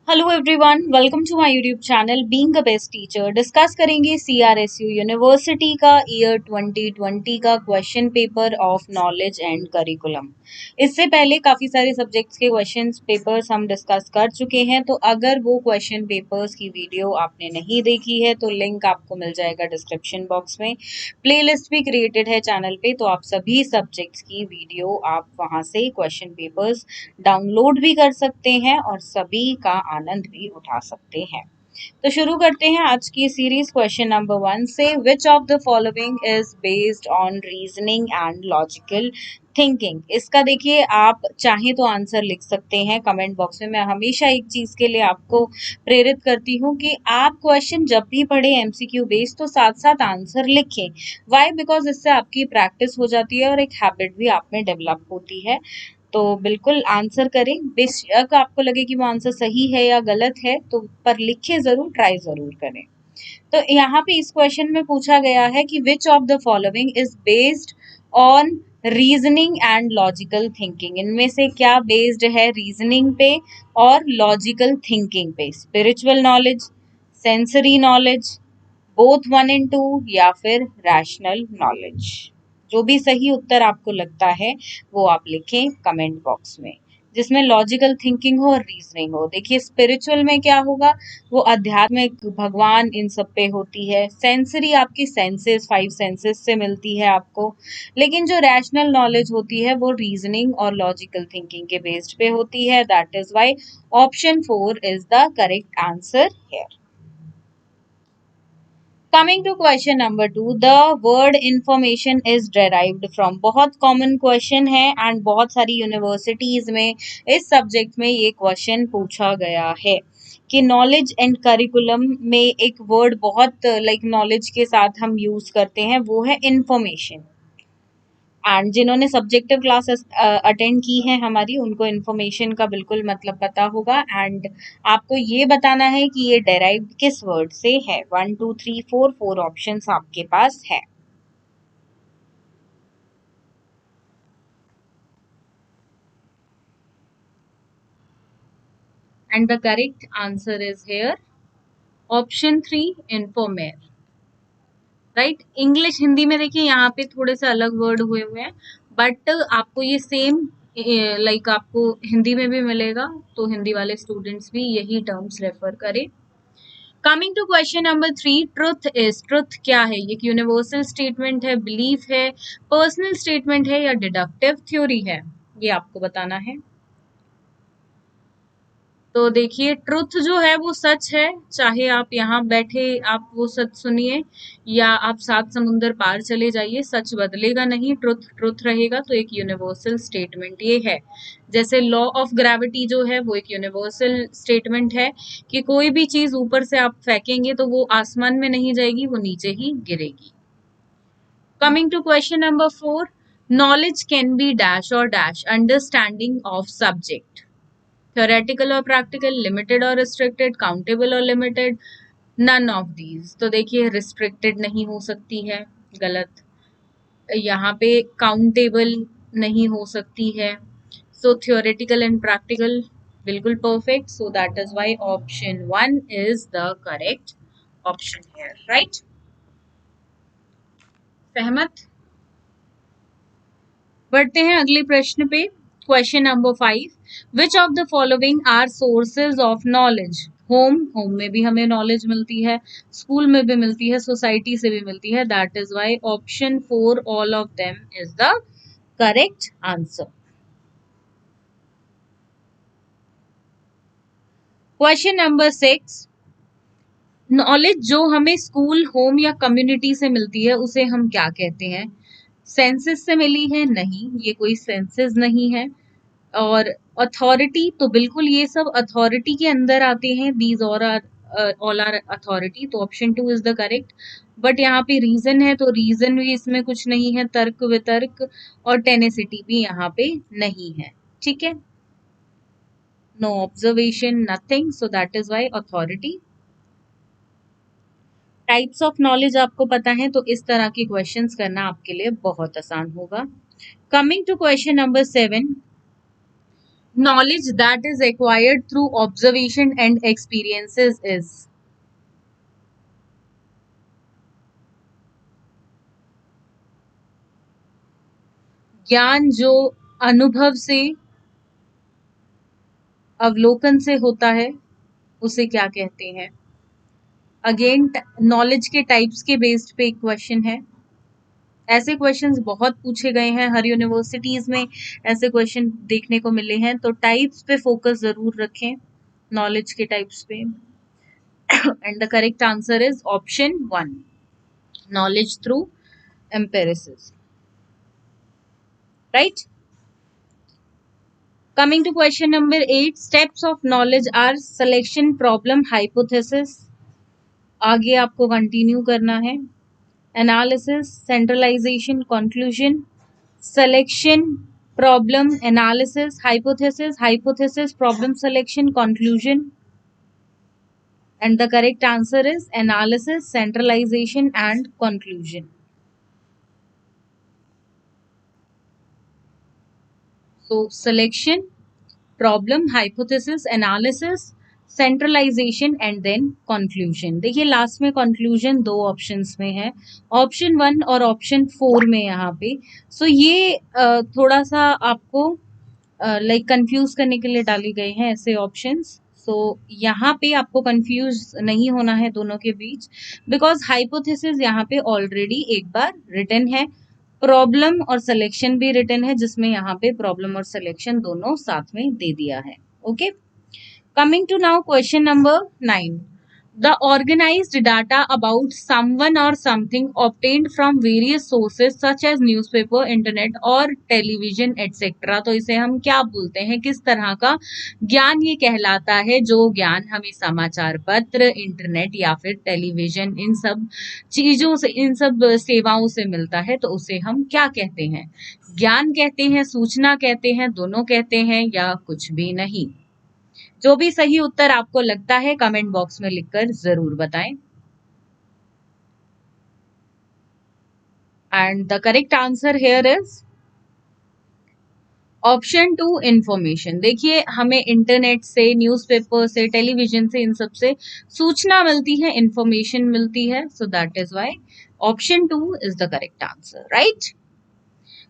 Hello everyone, welcome to my YouTube channel being a best teacher. Discuss करेंगे CRSU university का year 2020 का question paper of knowledge and curriculum. इससे पहले काफ़ी सारे सब्जेक्ट्स के क्वेश्चन पेपर्स हम डिस्कस कर चुके हैं, तो अगर वो क्वेश्चन पेपर्स की वीडियो आपने नहीं देखी है तो लिंक आपको मिल जाएगा डिस्क्रिप्शन बॉक्स में। प्लेलिस्ट भी क्रिएटेड है चैनल पे, तो आप सभी सब्जेक्ट्स की वीडियो आप वहाँ से क्वेश्चन पेपर्स डाउनलोड भी कर सकते हैं और सभी का आनंद भी उठा सकते हैं। तो शुरू करते हैं आज की सीरीज क्वेश्चन नंबर 1 से। विच of the following is based on reasoning and logical thinking. इसका देखिए, आप चाहें तो आंसर लिख सकते हैं कमेंट बॉक्स में। मैं हमेशा एक चीज के लिए आपको प्रेरित करती हूँ कि आप क्वेश्चन जब भी पढ़े एमसीक्यू बेस्ड तो साथ साथ आंसर लिखें। वाई? बिकॉज इससे आपकी प्रैक्टिस हो जाती है और एक हैबिट भी आप में डेवलप होती है। तो बिल्कुल आंसर करें, बेशक आपको लगे कि वो आंसर सही है या गलत है, तो पर लिखे जरूर, ट्राई जरूर करें। तो यहाँ पे इस क्वेश्चन में पूछा गया है कि विच of the following is based on reasoning and logical thinking. इनमें से क्या बेस्ड है रीजनिंग पे और लॉजिकल थिंकिंग पे? Spiritual knowledge, sensory knowledge, both 1 and 2, या फिर रैशनल नॉलेज। जो भी सही उत्तर आपको लगता है वो आप लिखें कमेंट बॉक्स में, जिसमें लॉजिकल थिंकिंग हो और रीजनिंग हो। देखिए, स्पिरिचुअल में क्या होगा, वो आध्यात्मिक, भगवान इन सब पे होती है। सेंसरी आपकी सेंसेस, 5 सेंसेस से मिलती है आपको। लेकिन जो रैशनल नॉलेज होती है वो रीजनिंग और लॉजिकल थिंकिंग के बेस्ड पे होती है। That is why option 4 is the correct answer here. Coming to question number 2, the word information is derived from। बहुत कॉमन क्वेश्चन है एंड बहुत सारी यूनिवर्सिटीज में इस सब्जेक्ट में ये क्वेश्चन पूछा गया है कि नॉलेज एंड करिकुलम में एक वर्ड बहुत नॉलेज के साथ हम यूज करते हैं, वो है इंफॉर्मेशन। एंड जिन्होंने सब्जेक्टिव क्लासेस अटेंड की है हमारी, उनको इन्फॉर्मेशन का बिल्कुल मतलब पता होगा। एंड आपको ये बताना है कि ये डेराइव्ड किस वर्ड से है। 1 2 3 4 4 ऑप्शंस आपके पास है। And the correct answer is here option 3, informer. Right. English Hindi में देखिए यहाँ पे थोड़े से अलग वर्ड हुए हुए हैं, बट आपको ये सेम आपको हिंदी में भी मिलेगा, तो हिंदी वाले स्टूडेंट्स भी यही टर्म्स रेफर करें। Coming to question number 3, truth is. Truth क्या है? ये यूनिवर्सल स्टेटमेंट है, बिलीफ है, पर्सनल स्टेटमेंट है, या डिडक्टिव थ्योरी है? ये आपको बताना है। तो देखिए, ट्रुथ जो है वो सच है, चाहे आप यहाँ बैठे आप वो सच सुनिए या आप 7 समुंदर पार चले जाइए, सच बदलेगा नहीं, ट्रुथ ट्रुथ रहेगा। तो एक यूनिवर्सल स्टेटमेंट ये है। जैसे लॉ ऑफ ग्रेविटी जो है वो एक यूनिवर्सल स्टेटमेंट है कि कोई भी चीज ऊपर से आप फेंकेंगे तो वो आसमान में नहीं जाएगी, वो नीचे ही गिरेगी। Coming to question number 4, knowledge can be dash or dash understanding of subject। theoretical or practical, limited or restricted, countable or limited, none of these। तो देखिए, restricted नहीं हो सकती है, गलत। यहाँ पे countable नहीं हो सकती है। so theoretical and practical बिल्कुल perfect। so that is why option 1 is the correct option here, right? सहमत? बढ़ते हैं अगले प्रश्न पे। Question number 5, which of the following are sources of knowledge. Home में भी हमें नॉलेज मिलती है, स्कूल में भी मिलती है, सोसाइटी से भी मिलती है। That is why option 4 all of them is the correct answer. Question number 6, knowledge जो हमें स्कूल, होम या कम्युनिटी से मिलती है उसे हम क्या कहते हैं? सेंसेस से मिली है? नहीं, ये कोई सेंसेस नहीं है। और अथॉरिटी, तो बिल्कुल ये सब अथॉरिटी के अंदर आते हैं। दीज और ऑल आर अथॉरिटी। तो option 2 is the correct. But यहाँ पे रीजन है, तो रीजन भी इसमें कुछ नहीं है। तर्क वितर्क और टेनेसिटी भी यहाँ पे नहीं है। ठीक है, no observation, nothing. So that is why authority. Types of knowledge आपको पता है, तो इस तरह के क्वेश्चंस करना आपके लिए बहुत आसान होगा। Coming to question number 7, Knowledge that is acquired through observation and experiences is. ज्ञान जो अनुभव से, अवलोकन से होता है, उसे क्या कहते हैं? अगेन नॉलेज के टाइप्स के बेस्ड पे एक क्वेश्चन है। ऐसे क्वेश्चंस बहुत पूछे गए हैं, हर यूनिवर्सिटीज में ऐसे क्वेश्चन देखने को मिले हैं, तो टाइप्स पे फोकस जरूर रखें, नॉलेज के टाइप्स पे। And the correct answer is option 1, knowledge through empiricism, right. Coming to question number 8, steps of knowledge are selection, problem, hypothesis. आगे आपको कंटिन्यू करना है। Analysis, centralization, conclusion, selection, problem, analysis, hypothesis, problem selection, conclusion. And the correct answer is analysis, centralization, and conclusion. So, selection, problem, hypothesis, analysis, centralization and then conclusion. देखिए last में conclusion दो options में है, option 1 और option 4 में यहाँ पे। सो ये थोड़ा सा आपको लाइक कंफ्यूज करने के लिए डाली गए हैं ऐसे ऑप्शंस। सो यहाँ पे आपको कंफ्यूज नहीं होना है दोनों के बीच, बिकॉज हाइपोथेसिस यहाँ पे ऑलरेडी एक बार रिटन है, प्रॉब्लम और सिलेक्शन भी रिटन है, जिसमें यहाँ पे प्रॉब्लम और सिलेक्शन दोनों साथ में दे दिया है। Okay, coming to now question number 9, the organized data about someone or something obtained from various sources such as newspaper, internet और television etc. तो इसे हम क्या बोलते हैं, किस तरह का ज्ञान ये कहलाता है? जो ज्ञान हमें समाचार पत्र, इंटरनेट या फिर टेलीविजन, इन सब चीजों से, इन सब सेवाओं से मिलता है, तो उसे हम क्या कहते हैं? ज्ञान कहते हैं, सूचना कहते हैं, दोनों कहते हैं, या कुछ भी नहीं? जो भी सही उत्तर आपको लगता है कमेंट बॉक्स में लिखकर जरूर बताएं। And the correct answer here is option 2, information. देखिए हमें इंटरनेट से, न्यूज़पेपर से, टेलीविजन से, इन सब से सूचना मिलती है, इंफॉर्मेशन मिलती है, so that is why option 2 is the correct answer, right.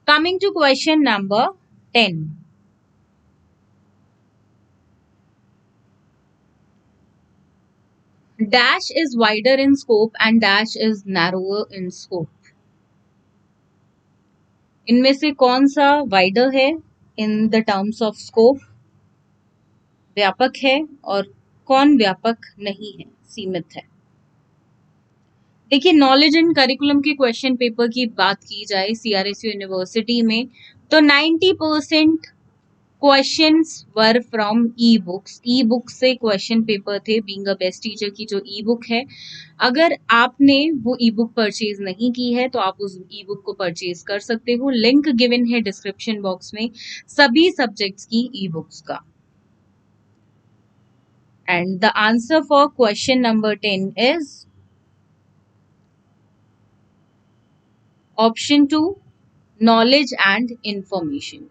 Coming to question number 10, dash is wider in scope and dash is narrower in scope. इनमें से कौन सा वाइडर है in the terms of scope, व्यापक है, और कौन व्यापक नहीं है, सीमित है? देखिए नॉलेज एंड करिकुलम के क्वेश्चन पेपर की बात की जाए सीआरएसयू यूनिवर्सिटी में, तो 90% questions were from e books. E book से क्वेश्चन पेपर थे, बीइंग अ बेस्ट टीचर की जो ई बुक है। अगर आपने वो ई बुक परचेज नहीं की है तो आप उस ई बुक को परचेज कर सकते हो, लिंक गिवन है डिस्क्रिप्शन बॉक्स में सभी सब्जेक्ट्स की ई बुक्स का। And the answer for question number 10 is option 2, knowledge and information.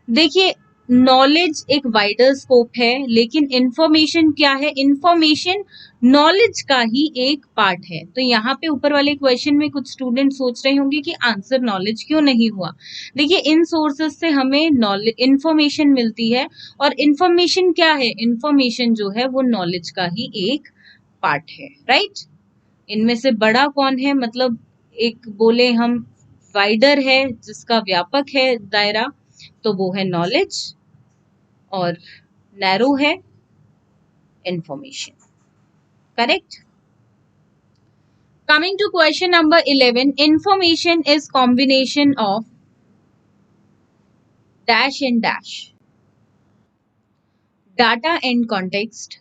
देखिए नॉलेज एक वाइडर स्कोप है, लेकिन इंफॉर्मेशन क्या है? इंफॉर्मेशन नॉलेज का ही एक पार्ट है। तो यहाँ पे ऊपर वाले क्वेश्चन में कुछ स्टूडेंट सोच रहे होंगे कि आंसर नॉलेज क्यों नहीं हुआ। देखिए इन सोर्सेज से हमें नॉलेज, इंफॉर्मेशन मिलती है, और इंफॉर्मेशन क्या है? इंफॉर्मेशन जो है वो नॉलेज का ही एक पार्ट है, राइट। इनमें से बड़ा कौन है? मतलब एक बोले हम वाइडर है, जिसका व्यापक है दायरा, तो वो है नॉलेज, और नैरो है information, correct. Coming to question number 11, information is combination of dash and dash, data and context,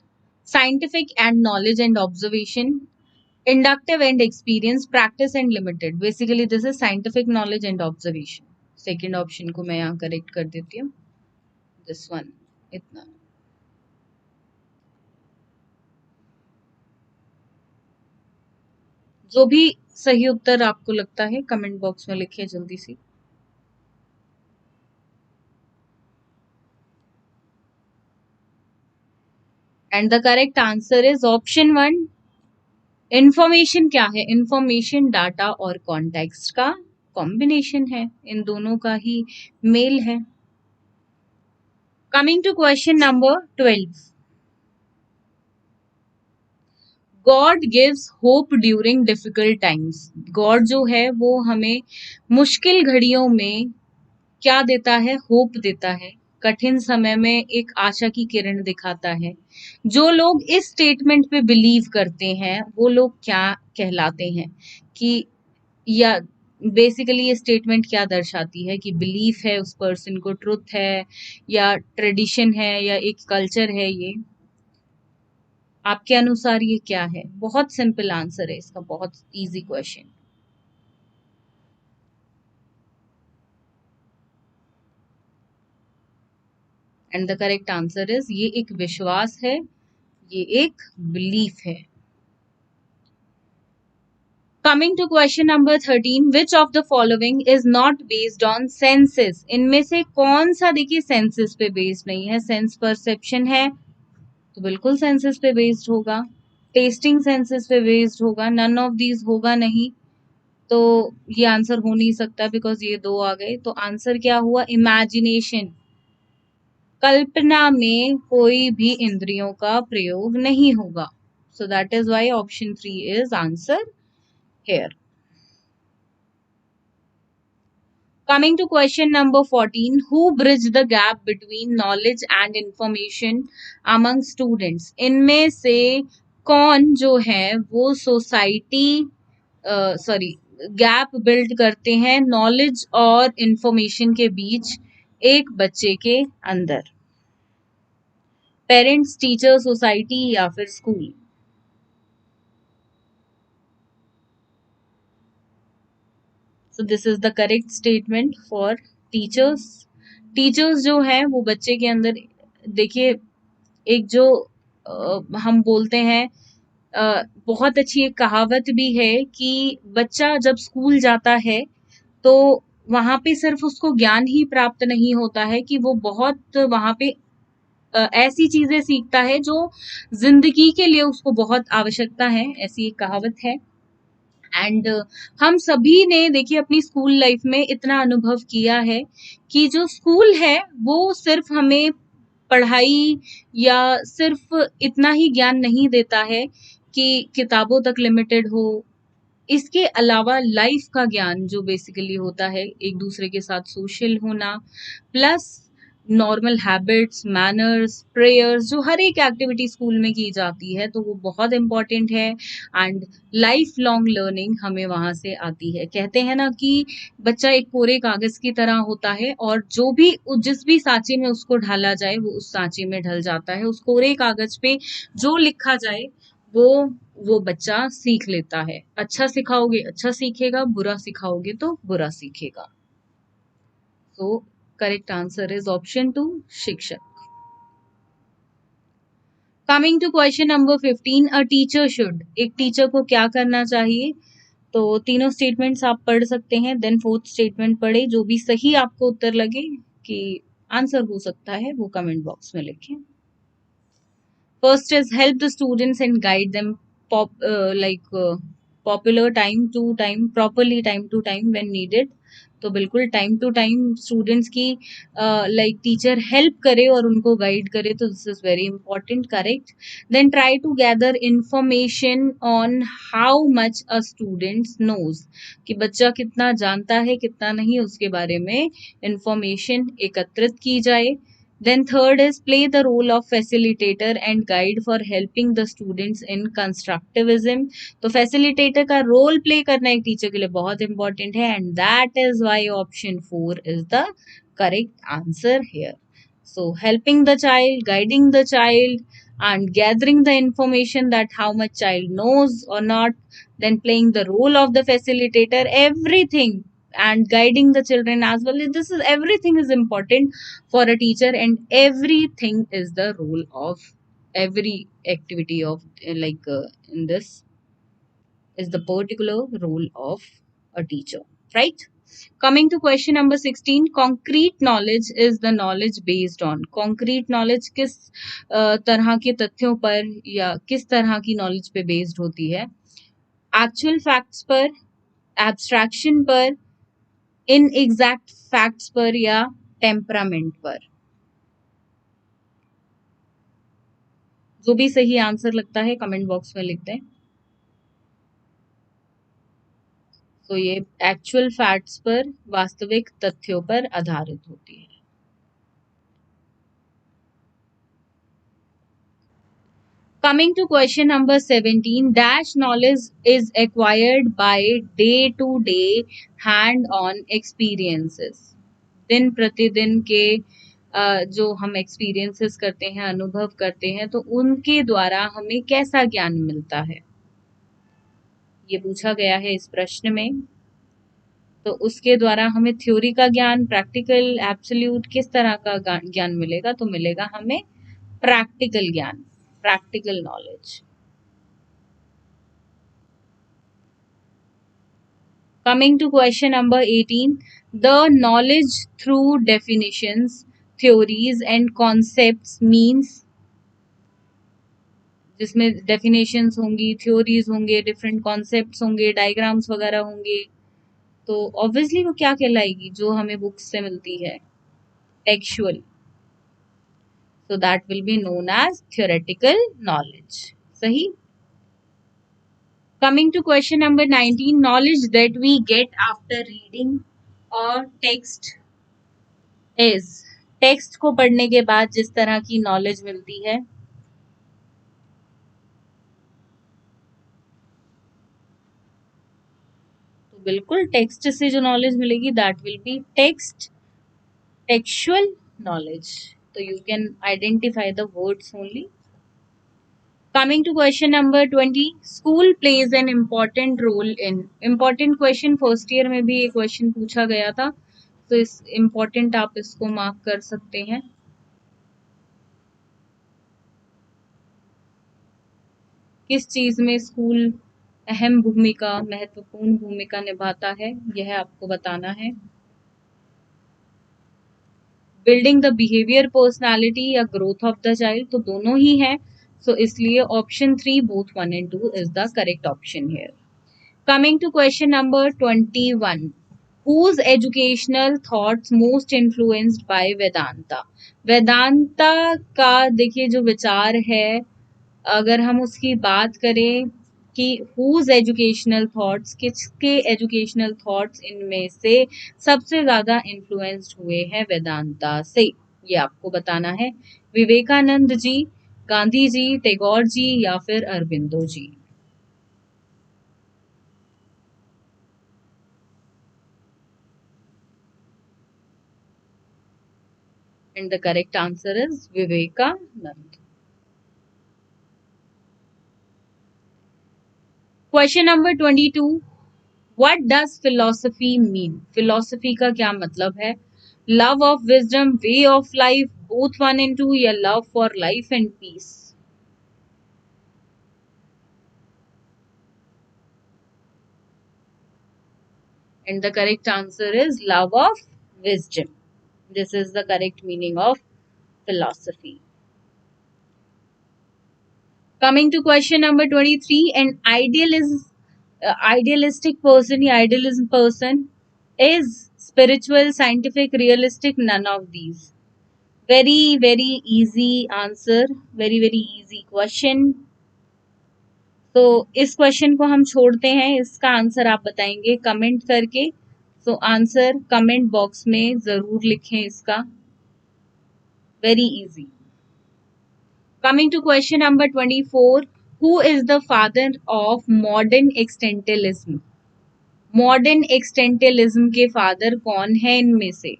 scientific and knowledge and observation, inductive and experience, practice and limited. Basically this is scientific knowledge and observation. Second option को मैं यहाँ correct कर देती हूँ, this one, इतना। जो भी सही उत्तर आपको लगता है कमेंट बॉक्स में लिखिए जल्दी से। And the correct answer is option 1। Information क्या है? इंफॉर्मेशन डाटा और कॉन्टेक्स्ट का कॉम्बिनेशन है, इन दोनों का ही मेल है। Coming to question number 12। God gives hope during difficult times. God जो है वो हमें मुश्किल घड़ियों में क्या देता है? होप देता है। कठिन समय में एक आशा की किरण दिखाता है। जो लोग इस स्टेटमेंट पे बिलीव करते हैं वो लोग क्या कहलाते हैं? कि या बेसिकली ये स्टेटमेंट क्या दर्शाती है? कि बिलीफ है उस पर्सन को, ट्रुथ है, या ट्रेडिशन है, या एक कल्चर है? ये आपके अनुसार ये क्या है? बहुत सिंपल आंसर है इसका, बहुत easy question. And the correct answer is, ये एक विश्वास है, ये एक बिलीफ है। Coming to question number 13, which of the following is not based on senses. इनमें से कौन सा देखिए सेंसेस पे बेस्ड नहीं है? सेंस परसेप्शन है तो बिल्कुल सेंसेस पे बेस्ड होगा, टेस्टिंग सेंसेस पे बेस्ड होगा, नन ऑफ दीज होगा नहीं, तो ये आंसर हो नहीं सकता बिकॉज ये दो आ गए। तो आंसर क्या हुआ? इमेजिनेशन। कल्पना में कोई भी इंद्रियों का प्रयोग नहीं होगा। सो that is why option 3 is answer here. Coming to question number 14, who bridge the gap between knowledge and information among students? इनमें से कौन जो है वो सोसाइटी सॉरी गैप बिल्ड करते हैं नॉलेज और इंफॉर्मेशन के बीच एक बच्चे के अंदर? पेरेंट्स, टीचर, सोसाइटी या फिर school? So this is the correct statement for teachers. Teachers जो है वो बच्चे के अंदर, देखिए एक जो हम बोलते हैं, बहुत अच्छी एक कहावत भी है कि बच्चा जब स्कूल जाता है तो वहां पे सिर्फ उसको ज्ञान ही प्राप्त नहीं होता है, कि वो बहुत वहां पे ऐसी चीजें सीखता है जो जिंदगी के लिए उसको बहुत आवश्यकता है, ऐसी एक कहावत है। एंड हम सभी ने देखिए अपनी स्कूल लाइफ में इतना अनुभव किया है कि जो स्कूल है वो सिर्फ हमें पढ़ाई या सिर्फ इतना ही ज्ञान नहीं देता है कि किताबों तक लिमिटेड हो। इसके अलावा लाइफ का ज्ञान जो बेसिकली होता है, एक दूसरे के साथ सोशल होना, plus normal habits, manners, prayers, जो हर एक एक्टिविटी स्कूल में की जाती है तो वो बहुत इंपॉर्टेंट है। एंड लाइफ लॉन्ग लर्निंग हमें वहां से आती है। कहते हैं ना कि बच्चा एक कोरे कागज की तरह होता है और जो भी जिस भी सांचे में उसको ढाला जाए वो उस सांचे में ढल जाता है। उस कोरे कागज पे जो लिखा जाए वो वो बच्चा सीख लेता है। अच्छा सिखाओगे अच्छा सीखेगा, बुरा सिखाओगे तो बुरा सीखेगा। So correct answer is option 2, शिक्षक। Coming to question number 15, a teacher should. एक टीचर को क्या करना चाहिए? तो तीनों स्टेटमेंट्स आप पढ़ सकते हैं, देन फोर्थ स्टेटमेंट पढ़े, जो भी सही आपको उत्तर लगे कि आंसर हो सकता है वो कमेंट बॉक्स में लिखें। First is help the students and guide them popular time to time, properly time to time when needed. तो बिल्कुल टाइम टू टाइम स्टूडेंट्स की टीचर हेल्प करे और उनको गाइड करे, तो this is very important, correct. Then try to gather information on how much a student knows, कि बच्चा कितना जानता है कितना नहीं, उसके बारे में इंफॉर्मेशन एकत्रित की जाए। Then third is play the role of facilitator and guide for helping the students in constructivism. तो facilitator का role play करना एक टीचर के लिए बहुत important है, and that is why option 4 is the correct answer here. So helping the child, guiding the child, and gathering the information that how much child knows or not, then playing the role of the facilitator, everything, and guiding the children as well. This is everything is important for a teacher, and everything is the role of every activity of in this is the particular role of a teacher, right? Coming to question number 16, concrete knowledge is the knowledge based on. Concrete knowledge किस तरह के तथ्यों पर या किस तरह की knowledge पे based होती है? Actual facts पर, abstraction पर, inexact facts पर या temperament पर? जो भी सही आंसर लगता है कमेंट बॉक्स में लिख दें. तो ये एक्चुअल फैक्ट्स पर, वास्तविक तथ्यों पर आधारित होती है. Coming to question number 17, dash knowledge is acquired by day-to-day hand-on experiences. दिन प्रतिदिन के जो हम experiences करते हैं, अनुभव करते हैं, तो उनके द्वारा हमें कैसा ज्ञान मिलता है, ये पूछा गया है इस प्रश्न में. तो उसके द्वारा हमें थ्योरी का ज्ञान, प्रैक्टिकल, एब्सोल्यूट, किस तरह का ज्ञान मिलेगा? तो मिलेगा हमें प्रैक्टिकल ज्ञान, practical knowledge. Coming to question number 18, the knowledge through definitions, theories and concepts means, जिसमें definitions होंगी, theories होंगे, different concepts होंगे, diagrams वगैरह होंगे, तो obviously वो क्या कहलाएगी? जो हमें books से मिलती है, textual. So that will be known as theoretical knowledge. सही? Coming to question number 19, knowledge that we get after reading or text is. Text को पढ़ने के बाद जिस तरह की नॉलेज मिलती है, तो बिल्कुल टेक्स्ट से जो नॉलेज मिलेगी that will be textual knowledge. तो you can identify the words only. Coming to question number 20, school plays an important role in. Important question, first year में भी एक क्वेश्चन पूछा गया था, तो इस इम्पोर्टेंट आप इसको मार्क कर सकते हैं. किस चीज में स्कूल अहम भूमिका, महत्वपूर्ण भूमिका निभाता है, यह आपको बताना है. बिल्डिंग द बिहेवियर, पर्सनालिटी या ग्रोथ ऑफ द चाइल्ड, तो दोनों ही है. सो इसलिए option 3 both 1 and 2 is the correct option here. Coming to question number 21, whose educational thoughts most influenced by Vedanta. Vedanta का देखिए जो विचार है, अगर हम उसकी बात करें कि whose educational thoughts, किसके educational thoughts इनमें से सबसे ज्यादा influenced हुए हैं वेदांता से, ये आपको बताना है. विवेकानंद जी, गांधी जी, टैगोर जी या फिर अरबिंदो जी. And the correct answer is Vivekanand. Question number 22, what does philosophy mean? Philosophy का क्या मतलब है? Love of wisdom, way of life, both 1 and 2 या love for life and peace? And the correct answer is love of wisdom. This is the correct meaning of philosophy. Coming to question number 23, an idealistic person या idealism person is spiritual, scientific, realistic, none of these. Very, very easy answer, very, very easy question. तो इस question को हम छोड़ते हैं, इसका answer आप बताएंगे कमेंट करके. सो आंसर कमेंट बॉक्स में जरूर लिखें इसका. Very easy. Coming to question number 24, who is the father of modern existentialism? Modern existentialism के फादर कौन है इनमें से?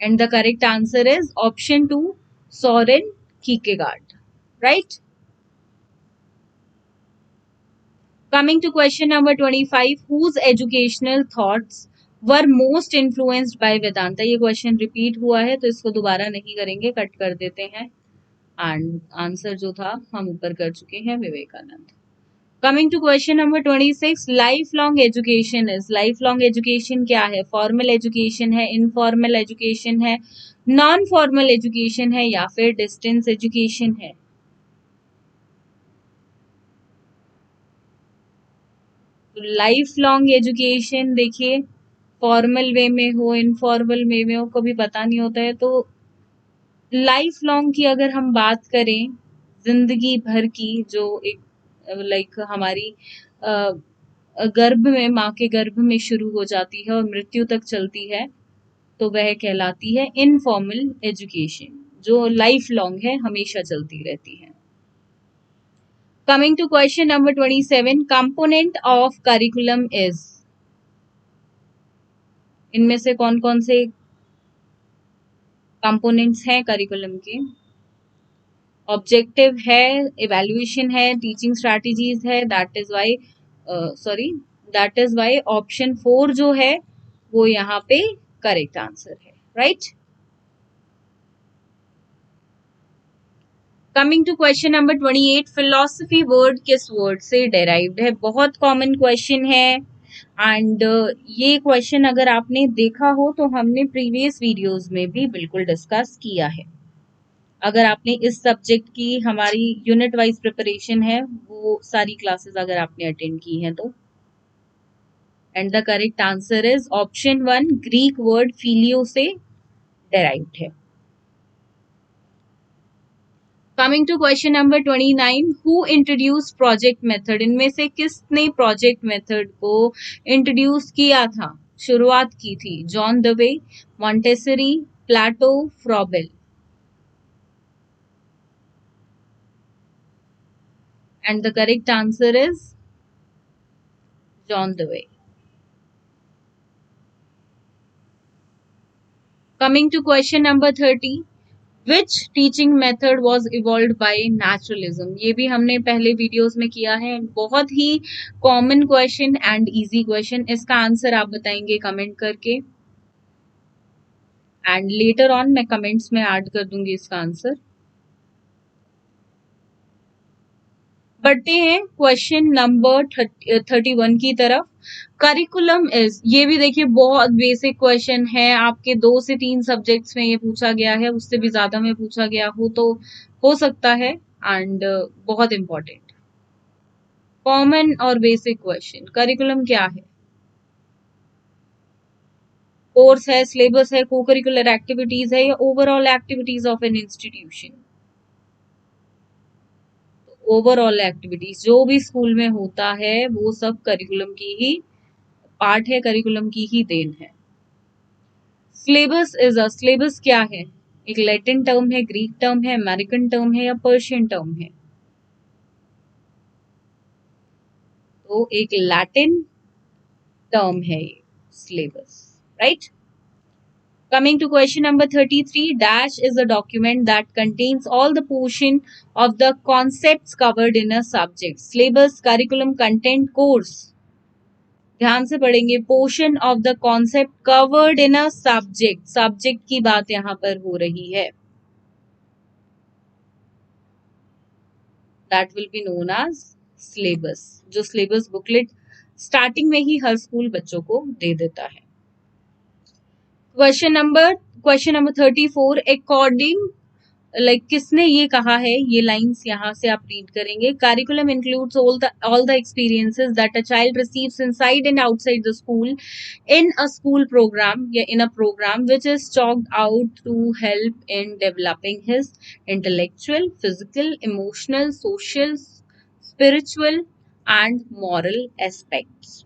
And the correct answer is option 2, Soren Kierkegaard. Right. Coming to question number 25, whose educational thoughts were most influenced by Vedanta. ये question repeat हुआ है तो इसको दोबारा नहीं करेंगे, कट कर देते हैं. एंड आंसर जो था हम ऊपर कर चुके हैं, Vivekananda. Coming to question number 26, life long education is, life long education क्या है? फॉर्मल एजुकेशन है, इनफॉर्मल एजुकेशन है, नॉन फॉर्मल एजुकेशन है, या फिर डिस्टेंस एजुकेशन है? तो लाइफ लॉन्ग एजुकेशन देखिए, फॉर्मल वे में हो, इनफॉर्मल वे में हो, कभी पता नहीं होता है। तो लाइफ लॉन्ग की अगर हम बात करें, जिंदगी भर की, जो एक लाइक हमारी गर्भ में, माँ के गर्भ में शुरू हो जाती है और मृत्यु तक चलती है, तो वह कहलाती है इनफॉर्मल एजुकेशन, जो लाइफ लॉन्ग है, हमेशा चलती रहती है। Coming to question number 27, component of curriculum is, इनमें से कौन कौन से कंपोनेंट्स हैं करिकुलम के? ऑब्जेक्टिव है, इवैल्यूएशन है, टीचिंग स्ट्रैटेजीज है, दैट इज वाई ऑप्शन 4 जो है वो यहाँ पे करेक्ट आंसर है, right. Coming to question number 28, philosophy word किस वर्ड से डेराइव्ड है? बहुत कॉमन क्वेश्चन है, एंड ये क्वेश्चन अगर आपने देखा हो तो हमने प्रीवियस वीडियोस में भी बिल्कुल डिस्कस किया है। अगर आपने इस सब्जेक्ट की, हमारी यूनिट वाइज प्रिपरेशन है, वो सारी क्लासेस अगर आपने अटेंड की हैं तो। And the correct answer is option 1, Greek word phileo से डेराइव्ड है। Coming to question number 29, who introduce project method, इनमें से किसने प्रोजेक्ट मेथड को इंट्रोड्यूस किया था, शुरुआत की थी? John Dewey, Montessori, Plato, Froebel? And the correct answer is John Dewey. Coming to question number 30, which teaching method was evolved by naturalism? ये भी हमने पहले वीडियोस में किया है, बहुत ही common question and easy question. इसका आंसर आप बताएंगे कमेंट करके, एंड लेटर ऑन मैं कमेंट्स में ऐड कर दूंगी इसका आंसर। बढ़ते हैं क्वेश्चन नंबर 31 की तरफ। करिकुलम इज, ये भी देखिए बहुत बेसिक क्वेश्चन है, आपके 2 से 3 सब्जेक्ट्स में ये पूछा गया है, उससे भी ज्यादा में पूछा गया हो सकता है, एंड बहुत इंपॉर्टेंट कॉमन और बेसिक क्वेश्चन। करिकुलम क्या है? कोर्स है, सिलेबस है, को करिकुलर एक्टिविटीज है, या overall activities of an institution? Overall activities, जो भी स्कूल में होता है वो सब करिकुलम की ही पार्ट है, करिकुलम की ही देन है। सिलेबस क्या है? एक लैटिन टर्म है, ग्रीक टर्म है, अमेरिकन टर्म है, या पर्शियन टर्म है? तो एक लैटिन टर्म है ये syllabus, right. Coming to question number 33, dash is a document that contains all the portion of the concepts covered in a subject. Syllabus, curriculum, content, course. ध्यान से पढ़ेंगे, portion of the concept covered in a subject, subject की बात यहां पर हो रही है, that will be known as syllabus, जो सिलेबस बुकलेट स्टार्टिंग में ही हर स्कूल बच्चों को दे देता है। क्वेश्चन नंबर 34, अकॉर्डिंग किसने ये कहा है, ये लाइंस यहाँ से आप रीड करेंगे। Curriculum includes all the experiences that a child receives inside and outside the school in a school programme या in a programme which is chalked out to help in developing his intellectual, physical, emotional, social, spiritual and moral aspects.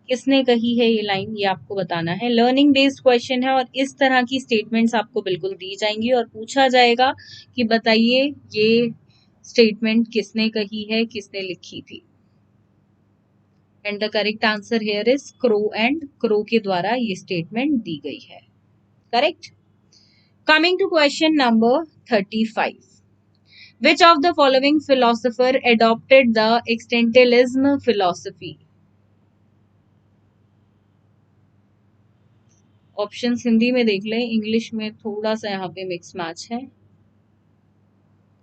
किसने कही है ये line, ये आपको बताना है। Learning based question है और इस तरह की स्टेटमेंट्स आपको बिल्कुल दी जाएंगी और पूछा जाएगा कि बताइए ये स्टेटमेंट किसने कही है, किसने लिखी थी। And the correct answer here is Crow, and Crow के द्वारा ये स्टेटमेंट दी गई है, correct. Coming to question number 35, which of the following philosopher adopted the existentialism philosophy? Option Hindi में देख लें, इंग्लिश में थोड़ा सा यहाँ पे मिक्स मैच है,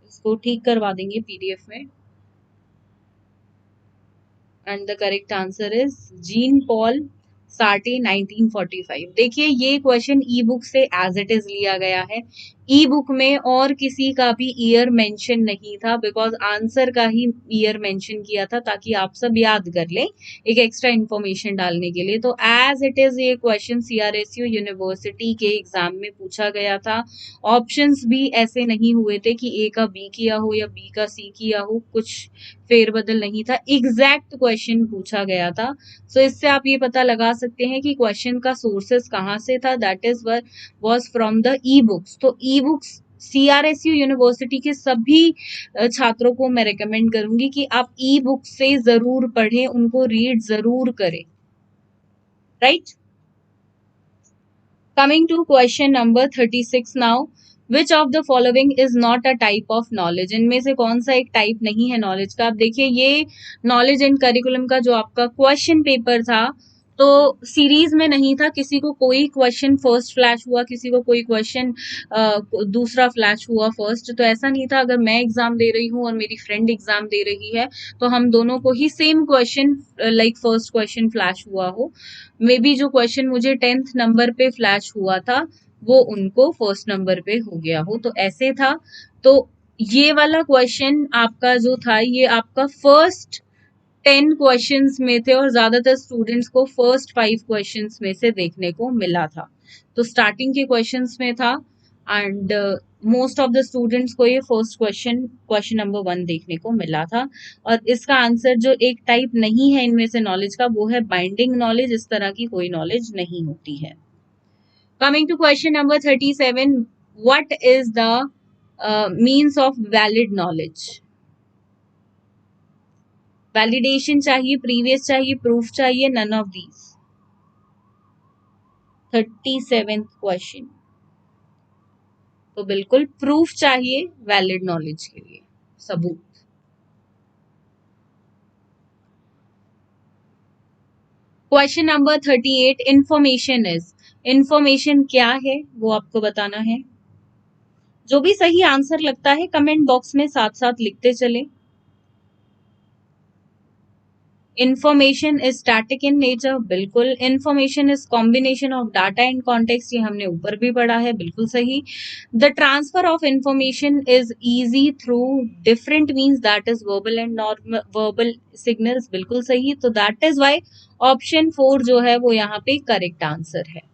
इसको ठीक करवा देंगे पीडीएफ में। And the correct answer is Jean Paul Sartre 1945। देखिए ये क्वेश्चन ई बुक से एज इट इज लिया गया है, ई बुक में और किसी का भी ईयर मेंशन नहीं था, बिकॉज आंसर का ही ईयर मेंशन किया था ताकि आप सब याद कर ले एक एक्स्ट्रा इन्फॉर्मेशन डालने के लिए। तो एज इट इज ये क्वेश्चन सीआरएसयू यूनिवर्सिटी के एग्जाम में पूछा गया था। ऑप्शंस भी ऐसे नहीं हुए थे कि ए का बी किया हो या बी का सी किया हो, कुछ फेरबदल नहीं था, एग्जैक्ट क्वेश्चन पूछा गया था। सो इससे आप ये पता लगा सकते हैं कि क्वेश्चन का सोर्सेस कहाँ से था, that is was from the e books. तो ई बुक्स सीआरएसयू यूनिवर्सिटी के सभी छात्रों को मैं रेकमेंड करूंगी कि आप ई बुक से जरूर पढ़ें, उनको रीड जरूर करें, right. Coming to question number 36 now. Which of the following is not a type of knowledge? इनमें से कौन सा एक टाइप नहीं है नॉलेज का? आप देखिए ये नॉलेज एंड करिकुलम का जो आपका क्वेश्चन पेपर था, तो सीरीज में नहीं था, किसी को कोई क्वेश्चन फर्स्ट फ्लैश हुआ, किसी को कोई क्वेश्चन दूसरा फ्लैश हुआ फर्स्ट, तो ऐसा नहीं था। अगर मैं एग्जाम दे रही हूँ और मेरी फ्रेंड एग्जाम दे रही है तो हम दोनों को ही same question like first question flash हुआ हो, मे बी जो क्वेश्चन मुझे 10th नंबर पे फ्लैश हुआ था वो उनको फर्स्ट नंबर पे हो गया हो, तो ऐसे था। तो ये वाला क्वेश्चन आपका जो था ये आपका फर्स्ट 10 क्वेश्चंस में थे और ज्यादातर स्टूडेंट्स को फर्स्ट 5 क्वेश्चंस में से देखने को मिला था। तो स्टार्टिंग के क्वेश्चंस में था and most of the students को ये फर्स्ट क्वेश्चन नंबर 1 देखने को मिला था। और इसका आंसर जो एक टाइप नहीं है इनमें से नॉलेज का, वो है बाइंडिंग नॉलेज। इस तरह की कोई नॉलेज नहीं होती है। Coming to question number 37, what is the means of valid knowledge? Validation चाहिए, प्रीवियस चाहिए, प्रूफ चाहिए, none of these. 37th question, तो बिल्कुल प्रूफ चाहिए वैलिड नॉलेज के लिए, सबूत। Question number 38, information is, information क्या है वो आपको बताना है। जो भी सही आंसर लगता है कमेंट बॉक्स में साथ साथ लिखते चले। Information is static in nature, बिल्कुल। Information is combination of data and context, ये हमने ऊपर भी पढ़ा है, बिल्कुल सही। The transfer of information is easy through different means, that is verbal and non verbal signals, बिल्कुल सही। तो दैट इज वाई ऑप्शन 4 जो है वो यहाँ पे करेक्ट आंसर है।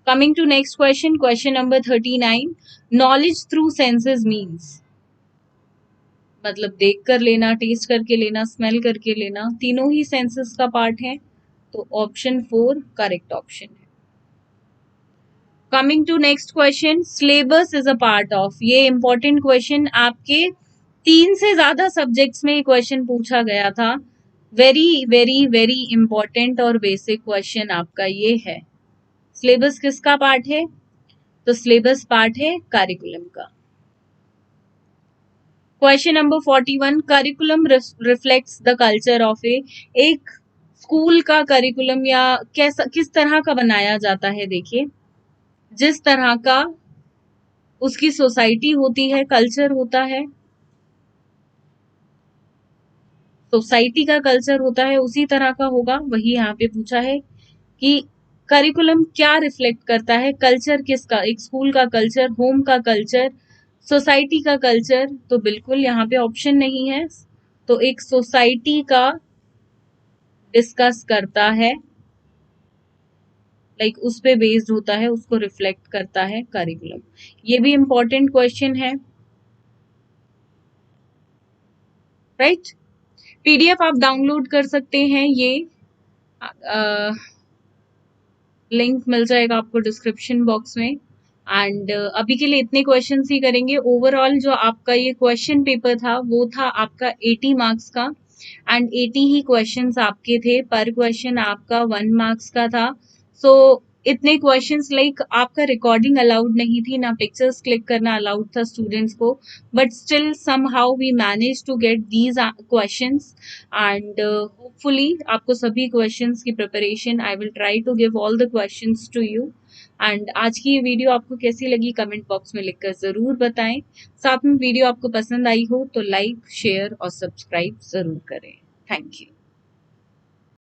Coming to next question, question number 39, knowledge through senses means, मतलब देख कर लेना, टेस्ट करके लेना, स्मेल करके लेना, तीनों ही सेंसेस का पार्ट है। तो ऑप्शन 4 करेक्ट ऑप्शन है। Coming to next question, syllabus is a part of, ये इंपॉर्टेंट क्वेश्चन आपके 3 से ज्यादा सब्जेक्ट्स में क्वेश्चन पूछा गया था। वेरी वेरी वेरी इंपॉर्टेंट और बेसिक क्वेश्चन आपका ये है। सिलेबस किसका पार्ट है? तो सिलेबस पार्ट है करिकुलम का। Question number 41, curriculum reflects the culture of a, एक स्कूल का करिकुलम या कैसा किस तरह का बनाया जाता है? देखिए जिस तरह का उसकी सोसाइटी होती है, कल्चर होता है, सोसाइटी का कल्चर होता है उसी तरह का होगा। वही यहाँ पे पूछा है कि करिकुलम क्या रिफ्लेक्ट करता है, कल्चर किसका, एक स्कूल का कल्चर, होम का कल्चर, सोसाइटी का कल्चर। तो बिल्कुल यहाँ पे ऑप्शन नहीं है, तो एक सोसाइटी का डिस्कस करता है, लाइक उस पे बेस्ड होता है, उसको रिफ्लेक्ट करता है करिकुलम। ये भी इंपॉर्टेंट क्वेश्चन है, राइट। पीडीएफ आप डाउनलोड कर सकते हैं, ये लिंक मिल जाएगा आपको डिस्क्रिप्शन बॉक्स में। एंड अभी के लिए इतने क्वेश्चंस ही करेंगे। ओवरऑल जो आपका ये क्वेश्चन पेपर था वो था आपका 80 मार्क्स का, एंड 80 ही क्वेश्चंस आपके थे, पर क्वेश्चन आपका 1 मार्क्स का था। सो इतने क्वेश्चंस, लाइक आपका रिकॉर्डिंग अलाउड नहीं थी, ना पिक्चर्स क्लिक करना अलाउड था स्टूडेंट्स को, but still somehow we manage to get these questions. And hopefully आपको सभी क्वेश्चंस की preparation, I will try to give all the questions to you. And आज की ये वीडियो आपको कैसी लगी कमेंट बॉक्स में लिखकर ज़रूर बताएं। साथ में वीडियो आपको पसंद आई हो तो लाइक, शेयर और सब्सक्राइब ज़रूर करें। Thank you.